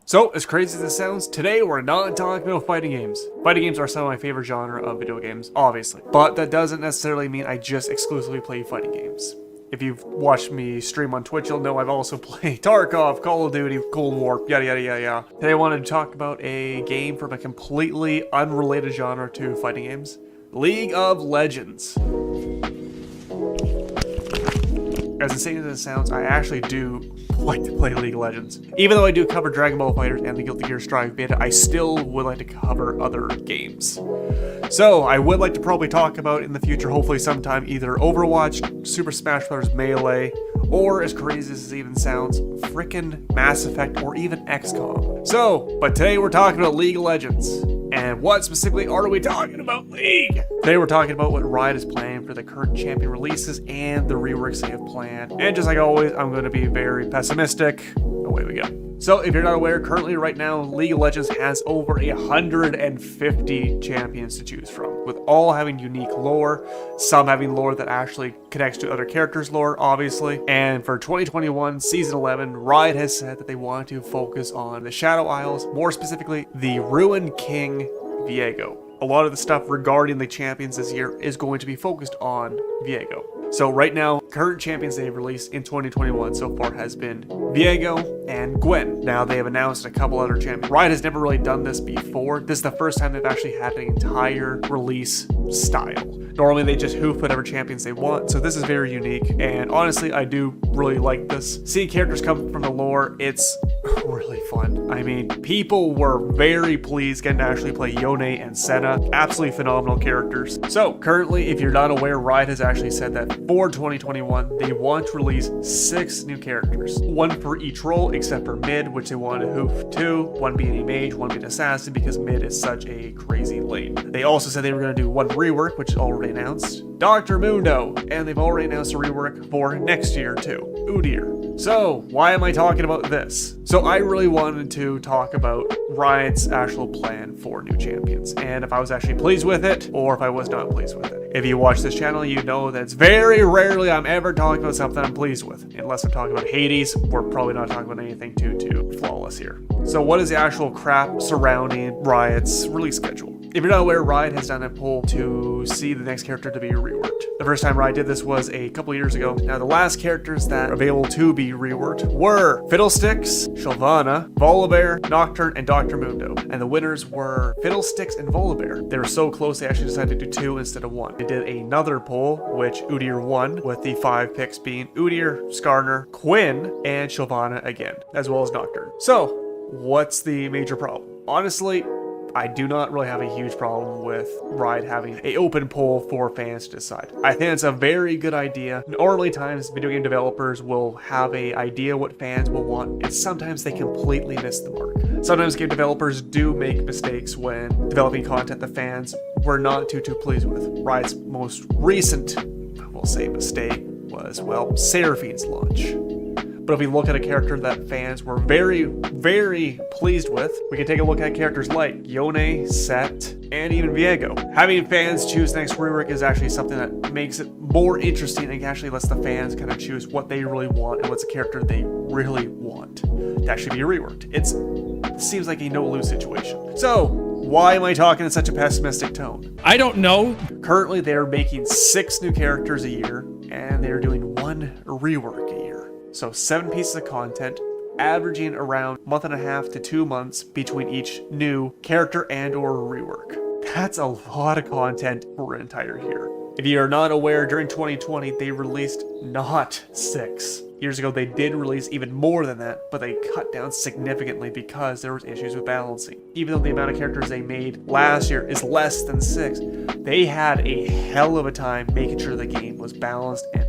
So, as crazy as this sounds, today we're not talking about fighting games. Fighting games are some of my favorite genre of video games, obviously. But that doesn't necessarily mean I just exclusively play fighting games. If you've watched me stream on Twitch, you'll know I've also played Tarkov, Call of Duty, Cold War, yada yada yada yada. Today I wanted to talk about a game from a completely unrelated genre to fighting games. League of Legends. As insane as it sounds, I actually do like to play League of Legends. Even though I do cover Dragon Ball FighterZ and the Guilty Gear Strive beta, I still would like to cover other games. So I would like to probably talk about in the future, hopefully sometime, either Overwatch, Super Smash Bros. Melee, or as crazy as it even sounds, frickin' Mass Effect or even XCOM. So, but today we're talking about League of Legends. And what specifically are we talking about, League? Today we're talking about what Riot is planning for the current champion releases and the reworks they have planned. And just like always, I'm going to be very pessimistic. Away we go. So if you're not aware, currently right now, League of Legends has over 150 champions to choose from, with all having unique lore, some having lore that actually connects to other characters' lore, obviously. And for 2021 Season 11, Riot has said that they want to focus on the Shadow Isles, more specifically, the Ruined King Viego. A lot of the stuff regarding the champions this year is going to be focused on Viego. So right now, current champions they've released in 2021 so far has been Viego and Gwen. Now they have announced a couple other champions. Riot has never really done this before. This is the first time they've actually had an entire release style. Normally they just hoof whatever champions they want, so this is very unique. And honestly, I do really like this. Seeing characters come from the lore, it's really fun. I mean, people were very pleased getting to actually play Yone and Senna. Absolutely phenomenal characters. So currently, if you're not aware, Riot has actually said that for 2021, they want to release 6 new characters. One for each role, except for mid, which they want to hoof 2. One being a mage, one being an assassin, because mid is such a crazy lane. They also said they were going to do one rework, which is already announced. Dr. Mundo, and they've already announced a rework for next year too. Udyr. So, why am I talking about this? So I really wanted to talk about Riot's actual plan for new champions, and if I was actually pleased with it, or if I was not pleased with it. If you watch this channel, you know that it's very rarely I'm ever talking about something I'm pleased with. Unless I'm talking about Hades, we're probably not talking about anything too flawless here. So what is the actual crap surrounding Riot's release schedule? If you're not aware, Riot has done a poll to see the next character to be reworked. The first time Riot did this was a couple years ago. Now, the last characters that are available to be reworked were Fiddlesticks, Sylvana, Volibear, Nocturne, and Dr. Mundo. And the winners were Fiddlesticks and Volibear. They were so close they actually decided to do 2 instead of 1. They did another poll, which Udyr won, with the 5 picks being Udyr, Skarner, Quinn, and Sylvana again, as well as Nocturne. So, what's the major problem? Honestly, I do not really have a huge problem with Riot having an open poll for fans to decide. I think it's a very good idea. Normally times video game developers will have an idea what fans will want, and sometimes they completely miss the mark. Sometimes game developers do make mistakes when developing content the fans were not too pleased with. Riot's most recent, we'll say, mistake was, well, Seraphine's launch. But if we look at a character that fans were very pleased with, we can take a look at characters like Yone, Set, and even Viego. Having fans choose the next rework is actually something that makes it more interesting and actually lets the fans kind of choose what they really want and what's a character they really want to actually be reworked. It seems like a no-lose situation. So, why am I talking in such a pessimistic tone? I don't know. Currently, they're making 6 new characters a year, and they're doing 1 rework a year. So 7 pieces of content, averaging around a month and a half to 2 months between each new character and or rework. That's a lot of content for an entire year. If you are not aware, during 2020, they released not 6. Years ago, they did release even more than that, but they cut down significantly because there was issues with balancing. Even though the amount of characters they made last year is less than 6, they had a hell of a time making sure the game was balanced and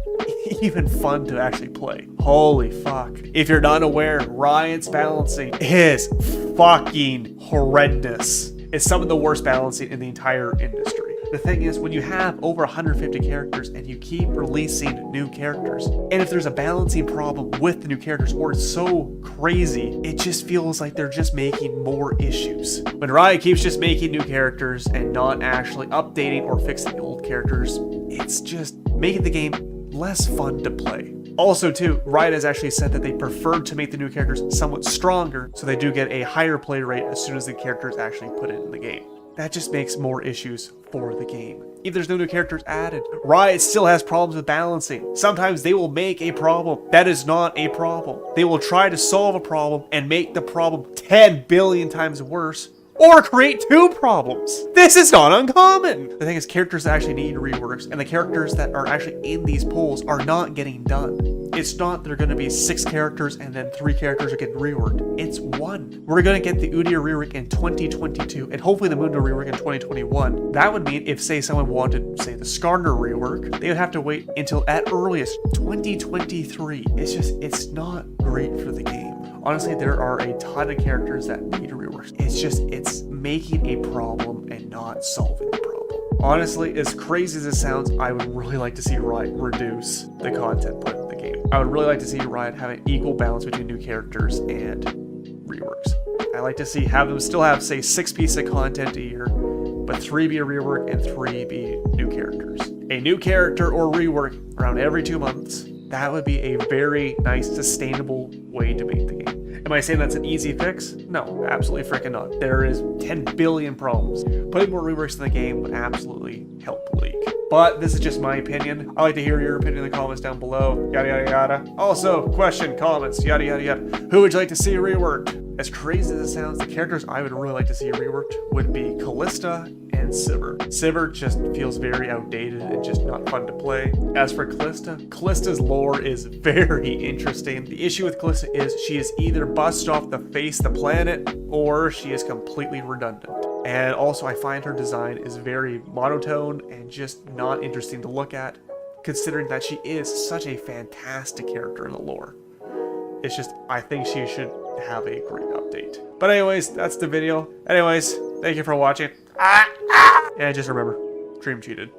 even fun to actually play. Holy fuck. If you're not aware, Riot's balancing is fucking horrendous. It's some of the worst balancing in the entire industry. The thing is, when you have over 150 characters and you keep releasing new characters, and if there's a balancing problem with the new characters or it's so crazy, it just feels like they're just making more issues. When Riot keeps just making new characters and not actually updating or fixing the old characters, it's just making the game less fun to play. Also too, Riot has actually said that they prefer to make the new characters somewhat stronger, so they do get a higher play rate as soon as the characters actually put it in the game. That just makes more issues for the game. If there's no new characters added, Riot still has problems with balancing. Sometimes they will make a problem that is not a problem. They will try to solve a problem and make the problem 10 billion times worse, or create two problems. This is not uncommon. The thing is, characters actually need reworks, and the characters that are actually in these pools are not getting done. It's not they're going to be 6 characters and then 3 characters are getting reworked. It's 1. We're going to get the Udyr rework in 2022 and hopefully the Mundo rework in 2021. That would mean if, say, someone wanted, say, the Skarner rework, they would have to wait until at earliest 2023. It's not great for the game. Honestly, there are a ton of characters that need reworks. It's making a problem and not solving the problem. Honestly, as crazy as it sounds, I would really like to see Riot reduce the content put in the game. I would really like to see Riot have an equal balance between new characters and reworks. I like to have them still have, say, 6 pieces of content a year, but 3 be a rework and 3 be new characters. A new character or rework around every 2 months. That would be a very nice, sustainable way to make the game. Am I saying that's an easy fix? No, absolutely freaking not. There is 10 billion problems. Putting more reworks in the game would absolutely help League. But this is just my opinion. I'd like to hear your opinion in the comments down below. Yada, yada, yada. Also, question, comments, yada, yada, yada. Who would you like to see reworked? As crazy as it sounds, the characters I would really like to see reworked would be Callista and Sivir. Sivir just feels very outdated and just not fun to play. As for Callista, Callista's lore is very interesting. The issue with Callista is she is either busted off the face of the planet or she is completely redundant. And also I find her design is very monotone and just not interesting to look at, considering that she is such a fantastic character in the lore. It's just, I think she should have a great update. But anyways, that's the video. Anyways, thank you for watching. And just remember, Dream cheated.